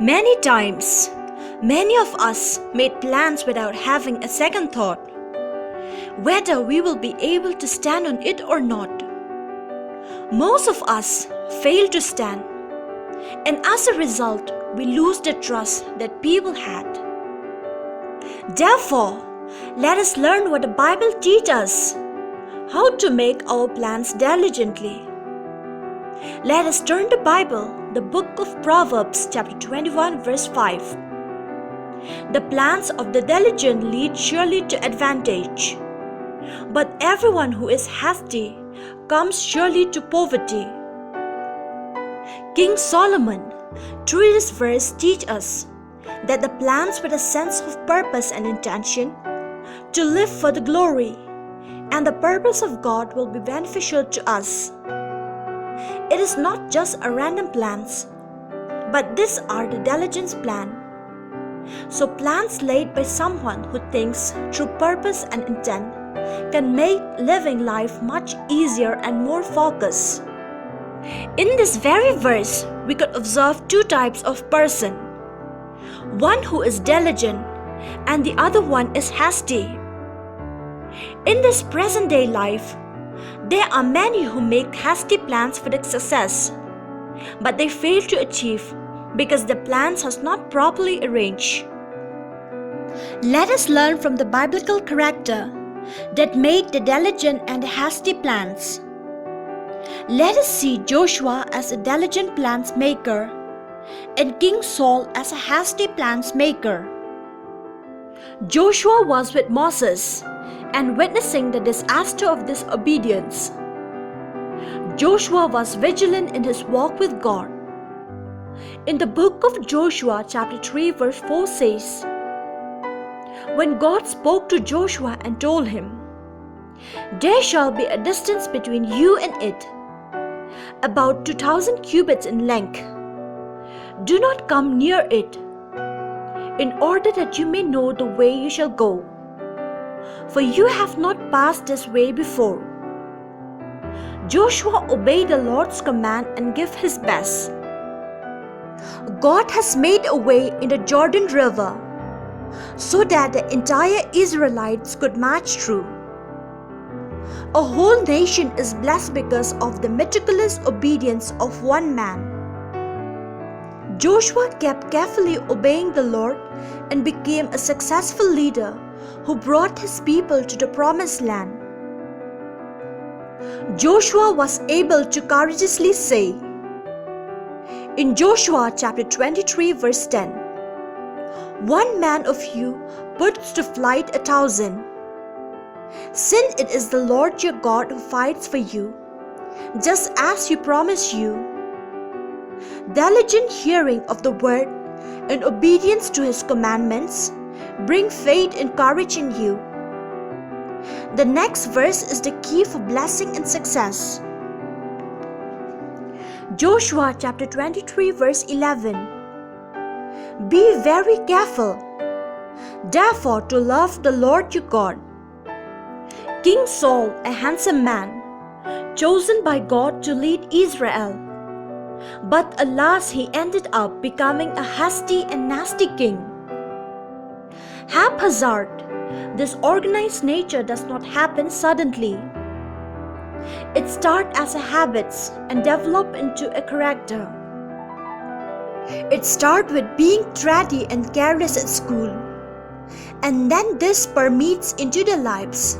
Many times, many of us made plans without having a second thought, whether we will be able to stand on it or not. Most of us fail to stand, and as a result, we lose the trust that people had. Therefore, let us learn what the Bible teaches us, how to make our plans diligently. Let us turn the Bible, the book of Proverbs, chapter 21, verse 5. The plans of the diligent lead surely to advantage, but everyone who is hasty comes surely to poverty. King Solomon, through this verse, teaches us that the plans with a sense of purpose and intention to live for the glory and the purpose of God will be beneficial to us. It is not just a random plans, but these are the diligence plan. So plans laid by someone who thinks through purpose and intent can make living life much easier and more focused. In this very verse, we could observe two types of person. One who is diligent and the other one is hasty. In this present day life, there are many who make hasty plans for their success, but they fail to achieve because the plans are not properly arranged. Let us learn from the biblical character that made the diligent and the hasty plans. Let us see Joshua as a diligent plans maker and King Saul as a hasty plans maker. Joshua was with Moses and witnessing the disaster of disobedience. Joshua was vigilant in his walk with God. In the book of Joshua, chapter 3, verse 4 says, when God spoke to Joshua and told him, there shall be a distance between you and it, about 2,000 cubits in length. Do not come near it, in order that you may know the way you shall go, for you have not passed this way before. Joshua obeyed the Lord's command and gave his best. God has made a way in the Jordan River so that the entire Israelites could march through. A whole nation is blessed because of the meticulous obedience of one man. Joshua kept carefully obeying the Lord and became a successful leader who brought his people to the promised land. Joshua was able to courageously say, in Joshua chapter 23 verse 10, one man of you puts to flight 1,000. Since it is the Lord your God who fights for you, just as He promised you. Diligent hearing of the word and obedience to His commandments bring faith and courage in you. The next verse is the key for blessing and success. Joshua chapter 23 verse 11. Be very careful, therefore, to love the Lord your God. King Saul, a handsome man, chosen by God to lead Israel. But alas, he ended up becoming a hasty and nasty king. Haphazard, this organized nature does not happen suddenly. It starts as a habit and develops into a character. It starts with being bratty and careless at school, and then this permeates into their lives.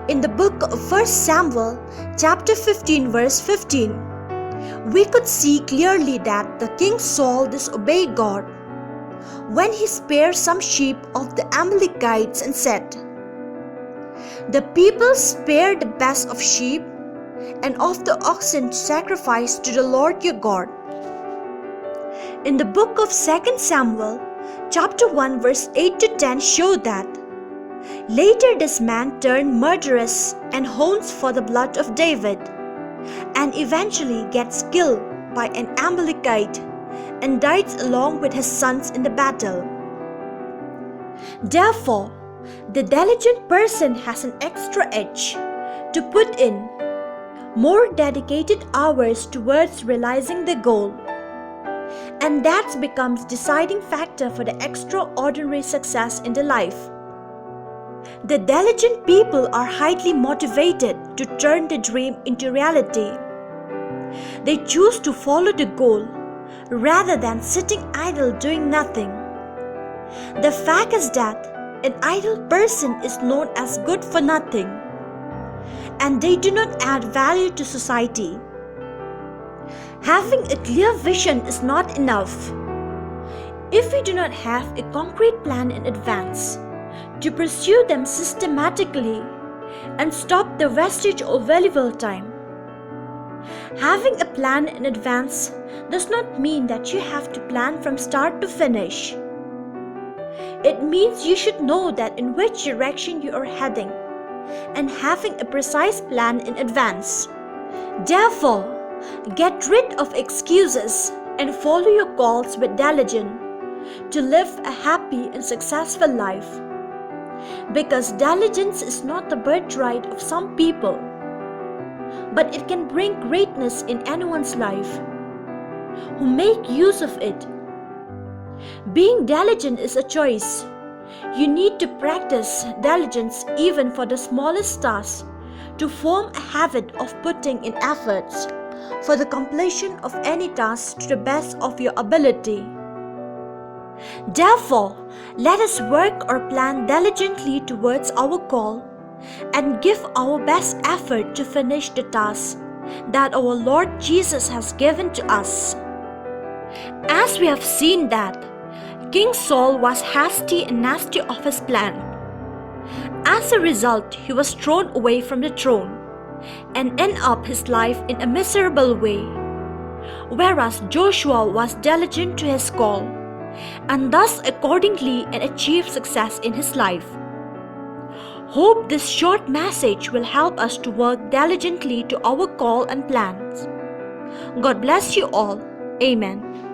In the book of 1 Samuel, chapter 15, verse 15, we could see clearly that the king Saul disobeyed God when he spared some sheep of the Amalekites and said, the people spared the best of sheep and of the oxen to sacrifice to the Lord your God. In the book of 2 Samuel, chapter 1, verse 8 to 10 show that later this man turned murderous and hones for the blood of David, and eventually gets killed by an Amalekite and dies along with his sons in the battle. Therefore, the diligent person has an extra edge to put in, more dedicated hours towards realizing the goal. And that becomes deciding factor for the extraordinary success in the life. The diligent people are highly motivated to turn the dream into reality. They choose to follow the goal rather than sitting idle doing nothing. The fact is that an idle person is known as good for nothing, and they do not add value to society. Having a clear vision is not enough. If we do not have a concrete plan in advance to pursue them systematically and stop the wastage of valuable time. Having a plan in advance does not mean that you have to plan from start to finish. It means you should know that in which direction you are heading and having a precise plan in advance. Therefore, get rid of excuses and follow your goals with diligence to live a happy and successful life. Because diligence is not the birthright of some people, but it can bring greatness in anyone's life who make use of it. Being diligent is a choice. You need to practice diligence even for the smallest tasks to form a habit of putting in efforts for the completion of any task to the best of your ability. Therefore, let us work or plan diligently towards our goal and give our best effort to finish the task that our Lord Jesus has given to us. As we have seen that King Saul was hasty and nasty of his plan. As a result, he was thrown away from the throne and ended up his life in a miserable way, whereas Joshua was diligent to his call and thus accordingly and achieved success in his life. Hope this short message will help us to work diligently to our call and plans. God bless you all. Amen.